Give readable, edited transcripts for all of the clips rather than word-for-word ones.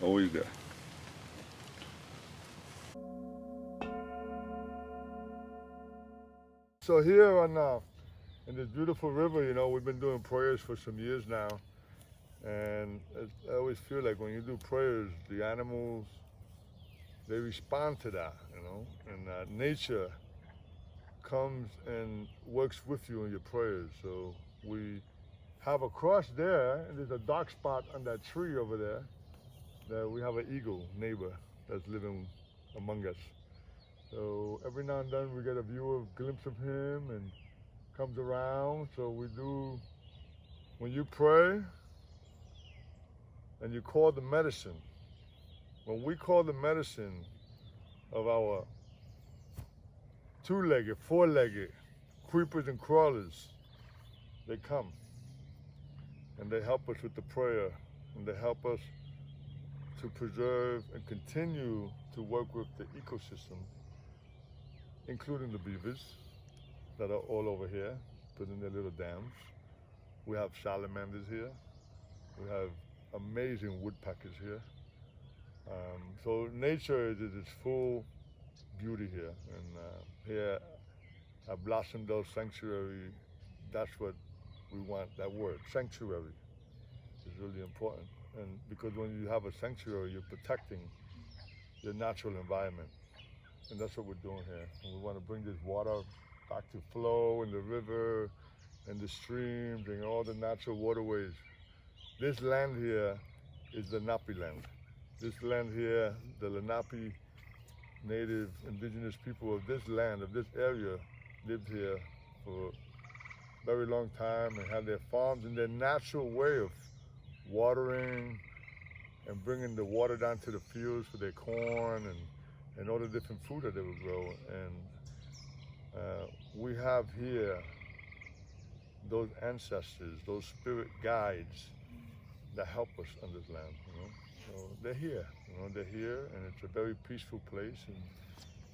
always there. So here in this beautiful river, you know, we've been doing prayers for some years now. And I always feel like when you do prayers, the animals, they respond to that, you know. And nature comes and works with you in your prayers. So we have a cross there, and there's a dark spot on that tree over there, that we have an eagle neighbor that's living among us. So every now and then we get a glimpse of him and comes around. So we do, when you pray and you call the medicine, when we call the medicine of our two-legged, four-legged creepers and crawlers, they come and they help us with the prayer, and they help us to preserve and continue to work with the ecosystem, including the beavers that are all over here, building their little dams. We have salamanders here. We have amazing woodpeckers here. So nature is its full beauty here. And here at Blossomdale Sanctuary, that's what we want, that word, sanctuary, is really important. And because when you have a sanctuary, you're protecting your natural environment. And that's what we're doing here. And we want to bring this water back to flow in the river and the streams and all the natural waterways. This land here is the Lenape land. This land here, the Lenape native indigenous people of this land, of this area, lived here for a very long time and had their farms and their natural way of watering and bringing the water down to the fields for their corn and all the different food that they would grow. And we have here those ancestors, those spirit guides that help us on this land, you know. So they're here, you know, they're here, and it's a very peaceful place, and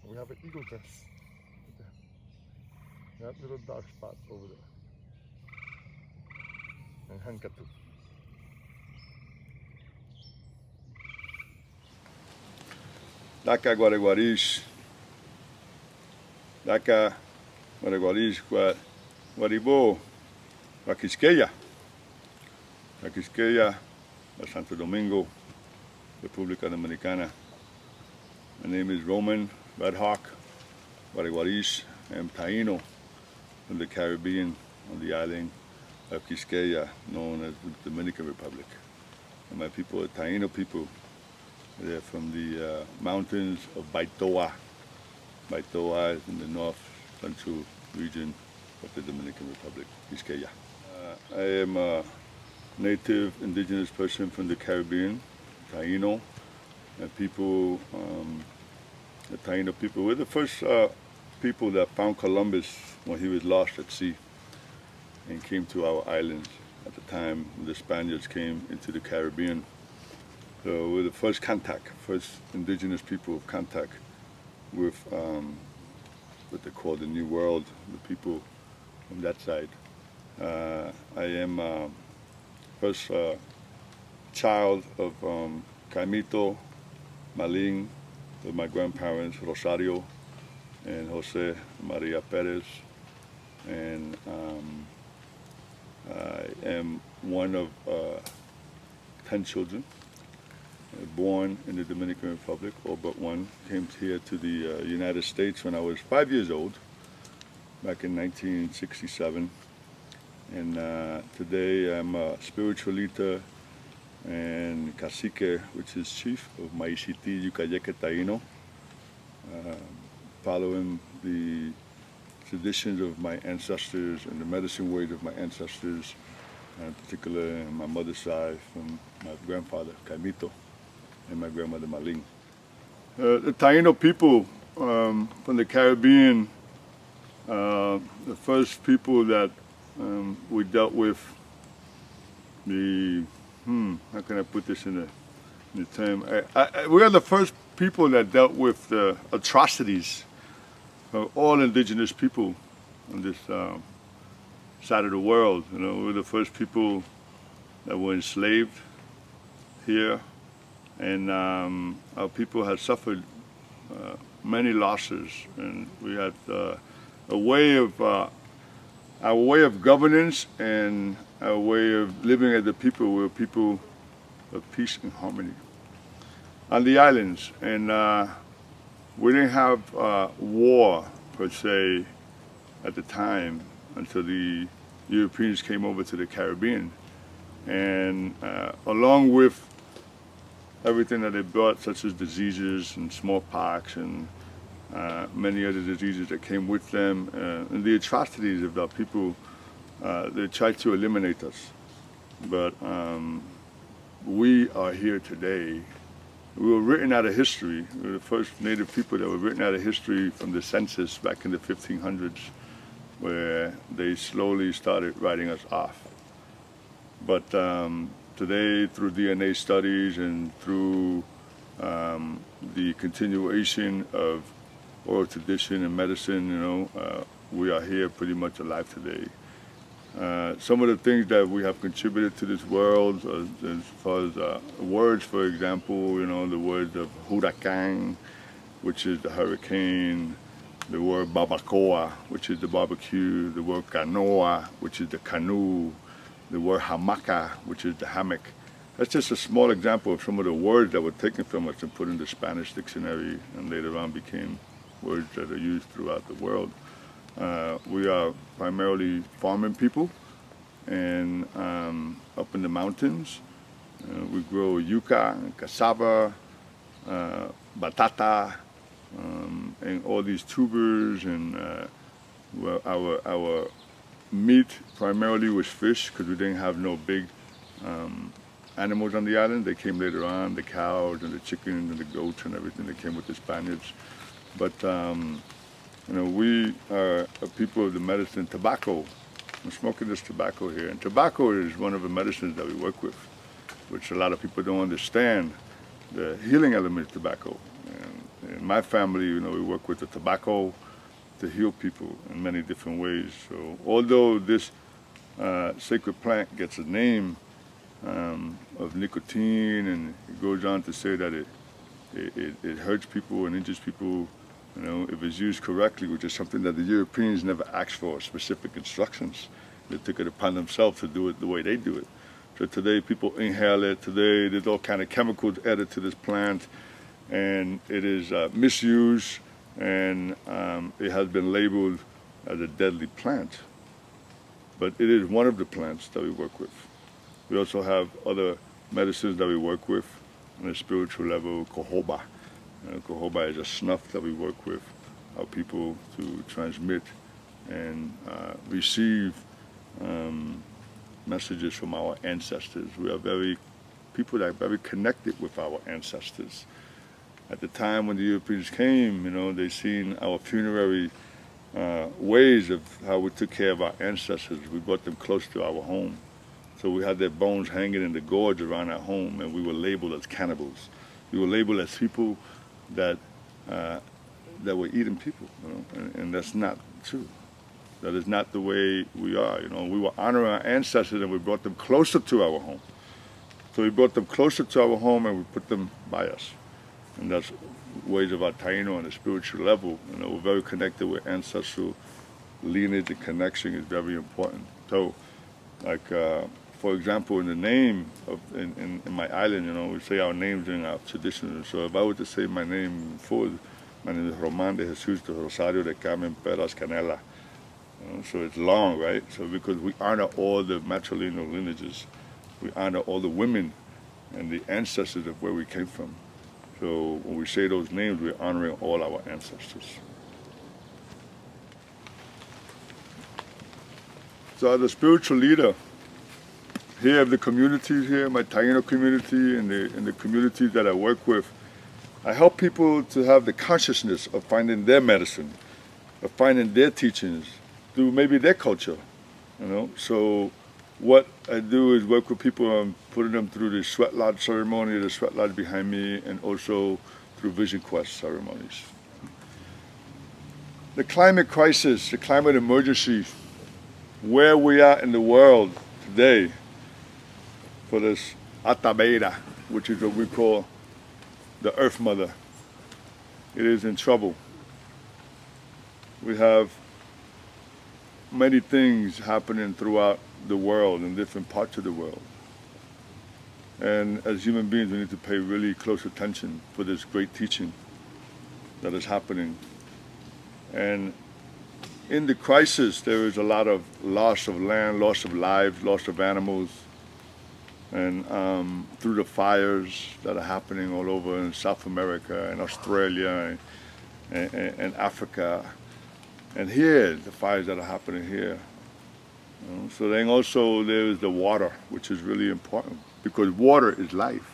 we have an eagle nest right there. That little dark spot over there. And Hankatu. Daka Guaraguarish, Daka Guaraguarish, Guaribo, Raquisqueya, Santo Domingo, República Dominicana. My name is Roman Red Hawk Guaraguarish. I am Taino from the Caribbean on the island of Quisqueya, known as the Dominican Republic. And my people are Taino people. They're from the mountains of Baitoa. Baitoa is in the north central region of the Dominican Republic, Quisqueya. I am a native indigenous person from the Caribbean, Taino, and people, the Taino people. We're the first people that found Columbus when he was lost at sea and came to our islands at the time when the Spaniards came into the Caribbean. So we're the first indigenous people of contact with what they call the New World, the people from that side. I am first child of Caimito, Maling, with my grandparents, Rosario and Jose Maria Perez. And I am one of 10 children. Born in the Dominican Republic, all but one. Came here to the United States when I was 5 years old, back in 1967. And today I'm a spiritual leader and cacique, which is chief of Maishiti Yucayeque Taino, following the traditions of my ancestors and the medicine ways of my ancestors, in particular on my mother's side from my grandfather, Caimito, and my grandmother, Maling. The Taino people from the Caribbean, the first people that we dealt with how can I put this in the term? We are the first people that dealt with the atrocities of all indigenous people on this side of the world. You know, we're the first people that were enslaved here and our people had suffered many losses, and we had a way of our way of governance and our way of living as a people were people of peace and harmony on the islands. And we didn't have war per se at the time until the Europeans came over to the Caribbean. And along with everything that they brought, such as diseases and smallpox and many other diseases that came with them, and the atrocities of our people, they tried to eliminate us. But we are here today. We were written out of history. We were the first native people that were written out of history from the census back in the 1500s, where they slowly started writing us off. But today, through DNA studies and through the continuation of oral tradition and medicine, you know, we are here pretty much alive today. Some of the things that we have contributed to this world, as far as words, for example, you know, the words of huracan, which is the hurricane, the word barbacoa, which is the barbecue, the word canoa, which is the canoe, the word hamaca, which is the hammock. That's just a small example of some of the words that were taken from us and put in the Spanish dictionary and later on became words that are used throughout the world. We are primarily farming people, and up in the mountains, we grow yuca, cassava, batata, and all these tubers, and our meat primarily was fish because we didn't have no big animals on the island. They came later on, the cows and the chickens and the goats and everything that came with the Spaniards. But you know, we are a people of the medicine tobacco. I'm smoking this tobacco here, and tobacco is one of the medicines that we work with, which a lot of people don't understand, the healing element of tobacco. And in my family, you know, we work with the tobacco to heal people in many different ways. So although this sacred plant gets a name of nicotine, and it goes on to say that it hurts people and injures people, you know, if it's used correctly, which is something that the Europeans never asked for, specific instructions. They took it upon themselves to do it the way they do it. So today people inhale it. Today there's all kind of chemicals added to this plant, and it is misused, and it has been labeled as a deadly plant. But it is one of the plants that we work with. We also have other medicines that we work with on a spiritual level, cohoba. Cohoba is a snuff that we work with our people to transmit and receive messages from our ancestors. We are people that are very connected with our ancestors. At the time when the Europeans came, you know, they seen our funerary ways of how we took care of our ancestors. We brought them close to our home. So we had their bones hanging in the gorge around our home, and we were labeled as cannibals. We were labeled as people that were eating people, you know, and that's not true. That is not the way we are. You know, we were honoring our ancestors, and we brought them closer to our home. So we brought them closer to our home, and we put them by us. And that's ways of our Taino on a spiritual level. You know, we're very connected with ancestral lineage, and connection is very important. So, like, for example, in the name of in my island, you know, we say our names in our tradition. So if I were to say my name full, my name is Roman de Jesus de Rosario de Carmen Peras Canela. You know, so it's long, right? So because we honor all the matrilineal lineages, we honor all the women and the ancestors of where we came from. So when we say those names, we're honoring all our ancestors. So as a spiritual leader here of the communities here, my Taino community and the communities that I work with, I help people to have the consciousness of finding their medicine, of finding their teachings through maybe their culture, you know. So what I do is work with people on putting them through the sweat lodge ceremony, the sweat lodge behind me, and also through vision quest ceremonies. The climate crisis, the climate emergency, where we are in the world today, for this Atabeira, which is what we call the Earth Mother. It is in trouble. We have many things happening throughout the world, in different parts of the world. And as human beings, we need to pay really close attention for this great teaching that is happening. And in the crisis, there is a lot of loss of land, loss of lives, loss of animals, and through the fires that are happening all over in South America and Australia and Africa. And here, the fires that are happening here. You know? So then also there is the water, which is really important, because water is life.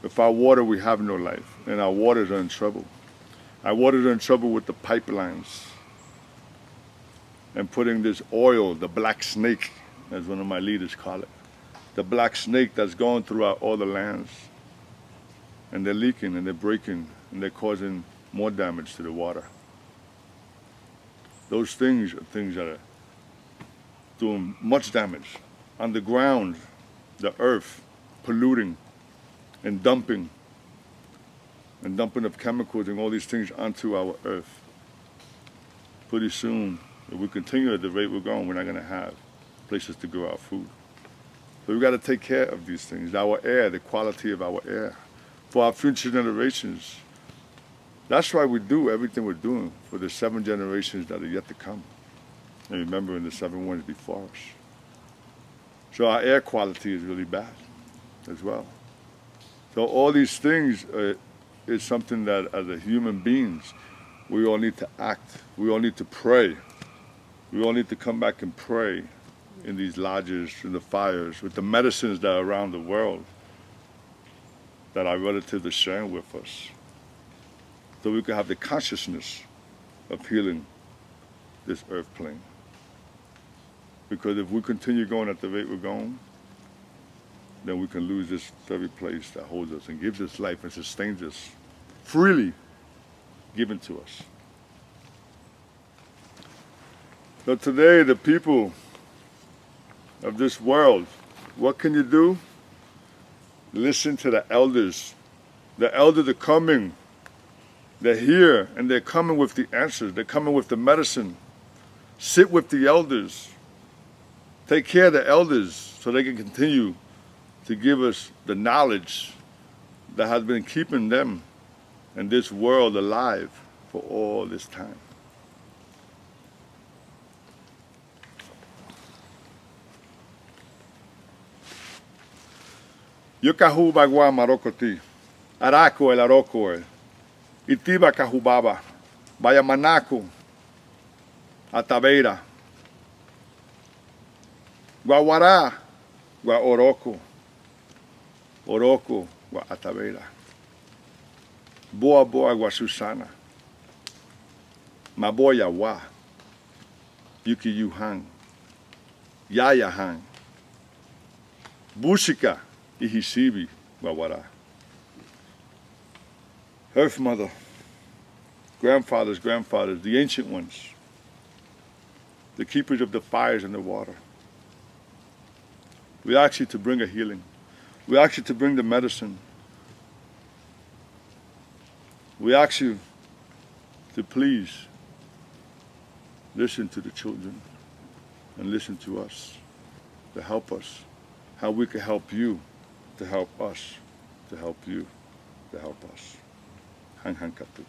Without water, we have no life, and our waters are in trouble. Our waters are in trouble with the pipelines and putting this oil, the black snake, as one of my leaders call it, the black snake that's going throughout all the lands. And they're leaking and they're breaking and they're causing more damage to the water. Those things are things that are doing much damage. On the ground, the earth, polluting and dumping of chemicals and all these things onto our earth. Pretty soon, if we continue at the rate we're going, we're not going to have places to grow our food. So we've got to take care of these things. Our air, the quality of our air, for our future generations. That's why we do everything we're doing for the 7 generations that are yet to come. And remembering the 7 ones before us. So our air quality is really bad as well. So all these things is something that as a human beings, we all need to act. We all need to pray. We all need to come back and pray in these lodges, in the fires, with the medicines that are around the world that our relatives are sharing with us. So we can have the consciousness of healing this earth plane. Because if we continue going at the rate we're going, then we can lose this very place that holds us and gives us life and sustains us, freely given to us. So today, the people of this world, what can you do? Listen to the elders. The elders are coming. They're here, and they're coming with the answers. They're coming with the medicine. Sit with the elders. Take care of the elders so they can continue to give us the knowledge that has been keeping them and this world alive for all this time. Yokahu bagwa marokoti, arako el aroko el, itiba kahubaba, bayamanako, atabeira, guawara, gua oroko, oroko, gua atabeira, boa boa gua Susana, maboya wa, yuki yuhang, yaya hang, bushika, Ihisibi Wawara. Earth Mother, grandfathers, the ancient ones, the keepers of the fires and the water. We ask you to bring a healing. We ask you to bring the medicine. We ask you to please listen to the children and listen to us, to help us, how we can help you, to help us, to help you, to help us. Hang hang katu.